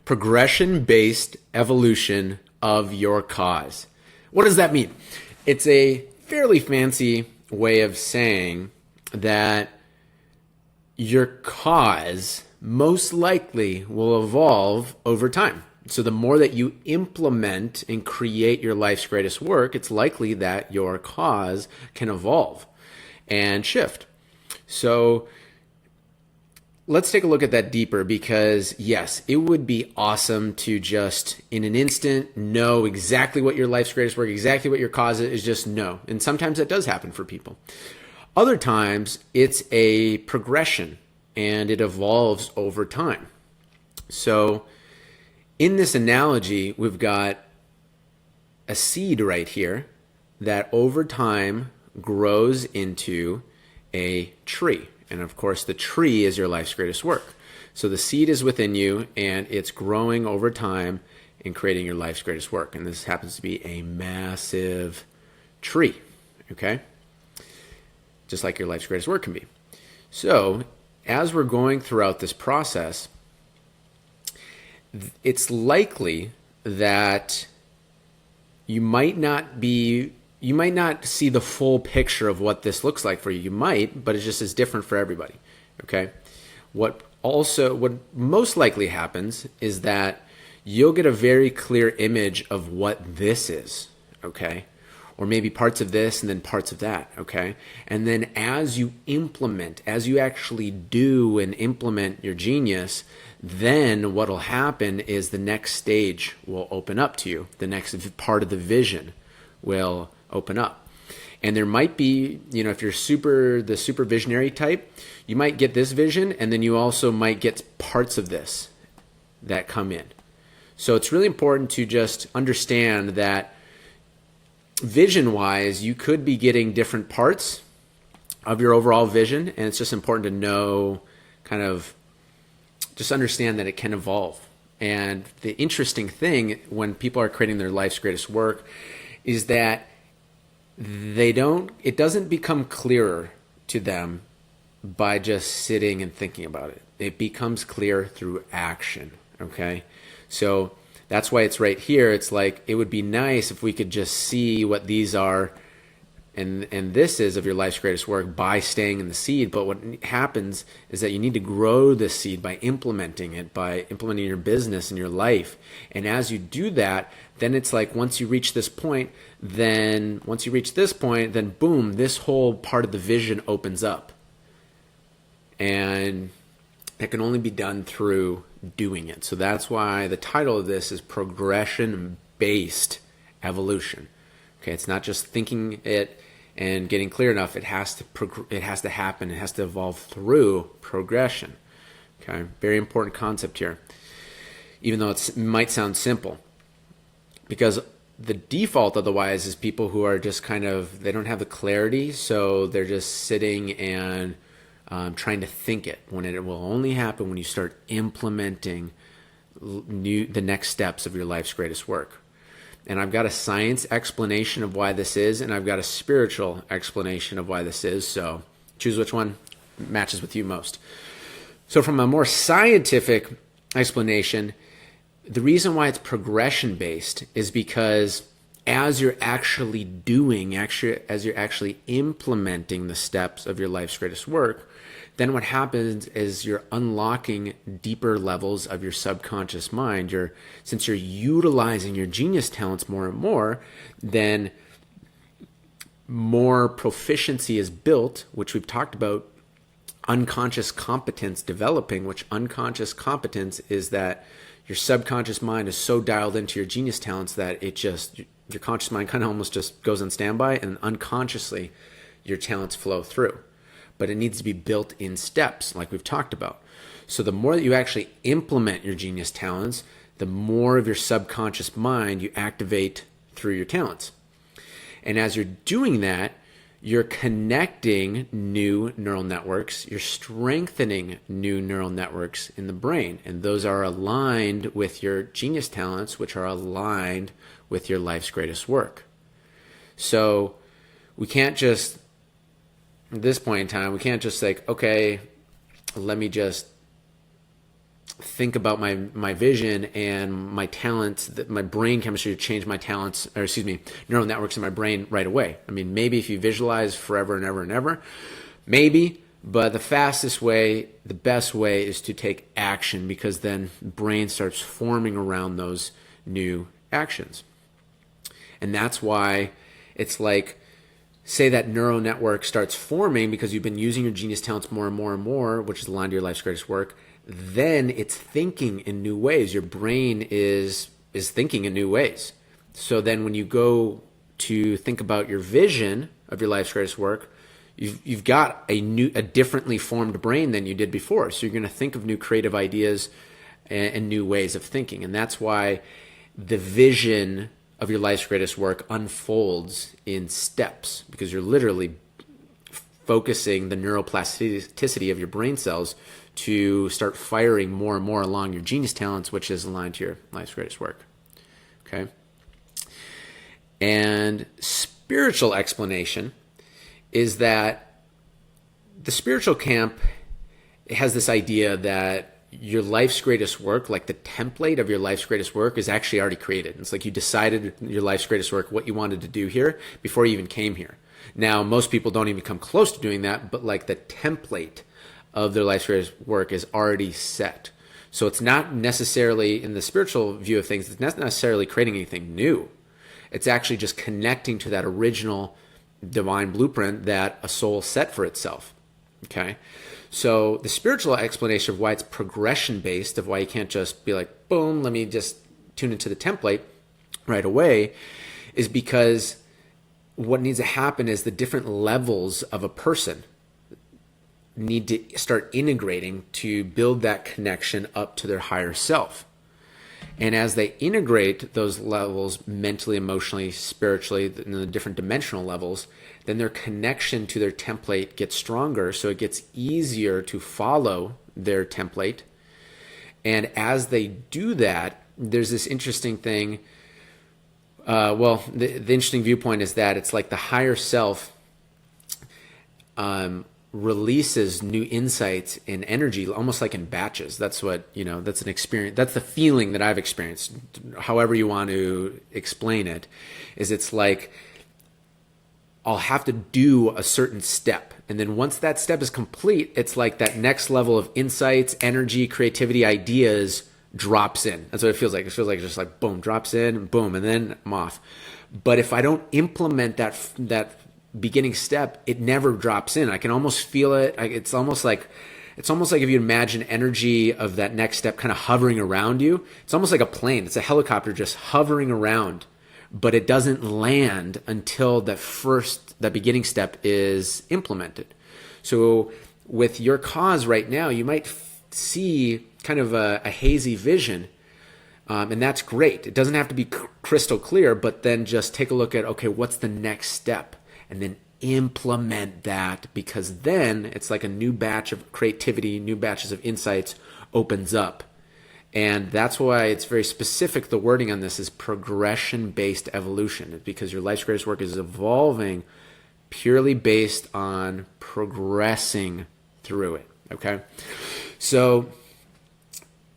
progression-based evolution of your cause. What does that mean? It's a fairly fancy way of saying that your cause most likely will evolve over time. So the more that you implement and create your life's greatest work, it's likely that your cause can evolve and shift. So let's take a look at that deeper, because yes, it would be awesome to just in an instant know exactly what your life's greatest work, exactly what your cause is, just know. And sometimes that does happen for people. Other times it's a progression and it evolves over time. So in this analogy, we've got a seed right here that over time grows into a tree. And of course, the tree is your life's greatest work. So the seed is within you and it's growing over time and creating your life's greatest work. And this happens to be a massive tree, okay? Just like your life's greatest work can be. So as we're going throughout this process, it's likely that you might not see the full picture of what this looks like for you. You might, but it just is different for everybody. Okay. What most likely happens is that you'll get a very clear image of what this is. Okay. Or maybe parts of this and then parts of that. Okay. And then as you actually do and implement your genius, then what will happen is the next stage will open up to you. The next part of the vision will open up. And there might be, if you're the super visionary type, you might get this vision, and then you also might get parts of this that come in. So it's really important to just understand that vision-wise, you could be getting different parts of your overall vision, and it's just important to know, just understand that it can evolve. And the interesting thing when people are creating their life's greatest work is that it doesn't become clearer to them by just sitting and thinking about it. It becomes clear through action, okay? So that's why it's right here. It's like, it would be nice if we could just see what these are and this is of your life's greatest work by staying in the seed. But what happens is that you need to grow the seed by implementing your business and your life. And as you do that, then it's like once you reach this point, then boom, this whole part of the vision opens up. And it can only be done through doing it. So that's why the title of this is Progression-Based Evolution. Okay, it's not just thinking it and getting clear enough. It has to happen. It has to evolve through progression. Okay, very important concept here, even though it might sound simple, because the default otherwise is people who are just they don't have the clarity, so they're just sitting and trying to think it, when it will only happen when you start implementing the next steps of your life's greatest work. And I've got a science explanation of why this is, and I've got a spiritual explanation of why this is. So choose which one matches with you most. So from a more scientific explanation, the reason why it's progression-based is because as you're actually implementing the steps of your life's greatest work, then what happens is you're unlocking deeper levels of your subconscious mind. Since you're utilizing your genius talents more and more, then more proficiency is built, which we've talked about unconscious competence developing, which unconscious competence is that your subconscious mind is so dialed into your genius talents that your conscious mind kind of almost just goes on standby, and unconsciously your talents flow through. But it needs to be built in steps, like we've talked about. So the more that you actually implement your genius talents, the more of your subconscious mind you activate through your talents. And as you're doing that, you're connecting new neural networks, you're strengthening new neural networks in the brain, and those are aligned with your genius talents, which are aligned with your life's greatest work. So we can't just, at this point in time, we can't just like, okay, let me just think about my vision and my talents, that my brain chemistry to change my talents, or excuse me, neural networks in my brain right away. I mean, maybe if you visualize forever and ever and ever, maybe, but the fastest way, the best way is to take action, because then brain starts forming around those new actions. And that's why it's like, say that neural network starts forming because you've been using your genius talents more and more and more, which is aligned to your life's greatest work. Then it's thinking in new ways. Your brain is thinking in new ways. So then when you go to think about your vision of your life's greatest work, you've got a differently formed brain than you did before. So you're going to think of new creative ideas and new ways of thinking. And that's why the vision of your life's greatest work unfolds in steps, because you're literally focusing the neuroplasticity of your brain cells to start firing more and more along your genius talents, which is aligned to your life's greatest work. Okay? And spiritual explanation is that the spiritual camp has this idea that your life's greatest work, like the template of your life's greatest work, is actually already created. It's like you decided your life's greatest work, what you wanted to do here before you even came here. Now, most people don't even come close to doing that, but like the template of their life's greatest work is already set. So it's not necessarily, in the spiritual view of things, it's not necessarily creating anything new. It's actually just connecting to that original divine blueprint that a soul set for itself. Okay? So the spiritual explanation of why it's progression based, of why you can't just be like, boom, let me just tune into the template right away, is because what needs to happen is the different levels of a person need to start integrating to build that connection up to their higher self. And as they integrate those levels mentally, emotionally, spiritually, in the different dimensional levels, then their connection to their template gets stronger, so it gets easier to follow their template. And as they do that, there's this interesting thing. The interesting viewpoint is that it's like the higher self releases new insights and energy, almost like in batches. That's what, that's an experience. That's the feeling that I've experienced. However you want to explain it, is it's like I'll have to do a certain step. And then once that step is complete, it's like that next level of insights, energy, creativity, ideas drops in. That's what it feels like. It feels like it's just like boom, drops in, boom, and then I'm off. But if I don't implement that beginning step, it never drops in. I can almost feel it. It's almost like if you imagine energy of that next step kind of hovering around you. It's almost like a plane. It's a helicopter just hovering around, but it doesn't land until that beginning step is implemented. So with your cause right now, you might see kind of a hazy vision, and that's great. It doesn't have to be crystal clear, but then just take a look at, okay, what's the next step? And then implement that, because then it's like a new batch of creativity, new batches of insights opens up. And that's why it's very specific. The wording on this is progression-based evolution. It's because your life's greatest work is evolving purely based on progressing through it. Okay? So,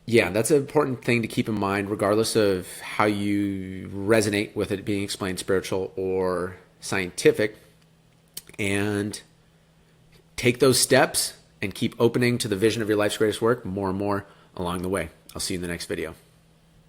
yeah, that's an important thing to keep in mind, regardless of how you resonate with it being explained spiritual or scientific. And take those steps and keep opening to the vision of your life's greatest work more and more along the way. I'll see you in the next video.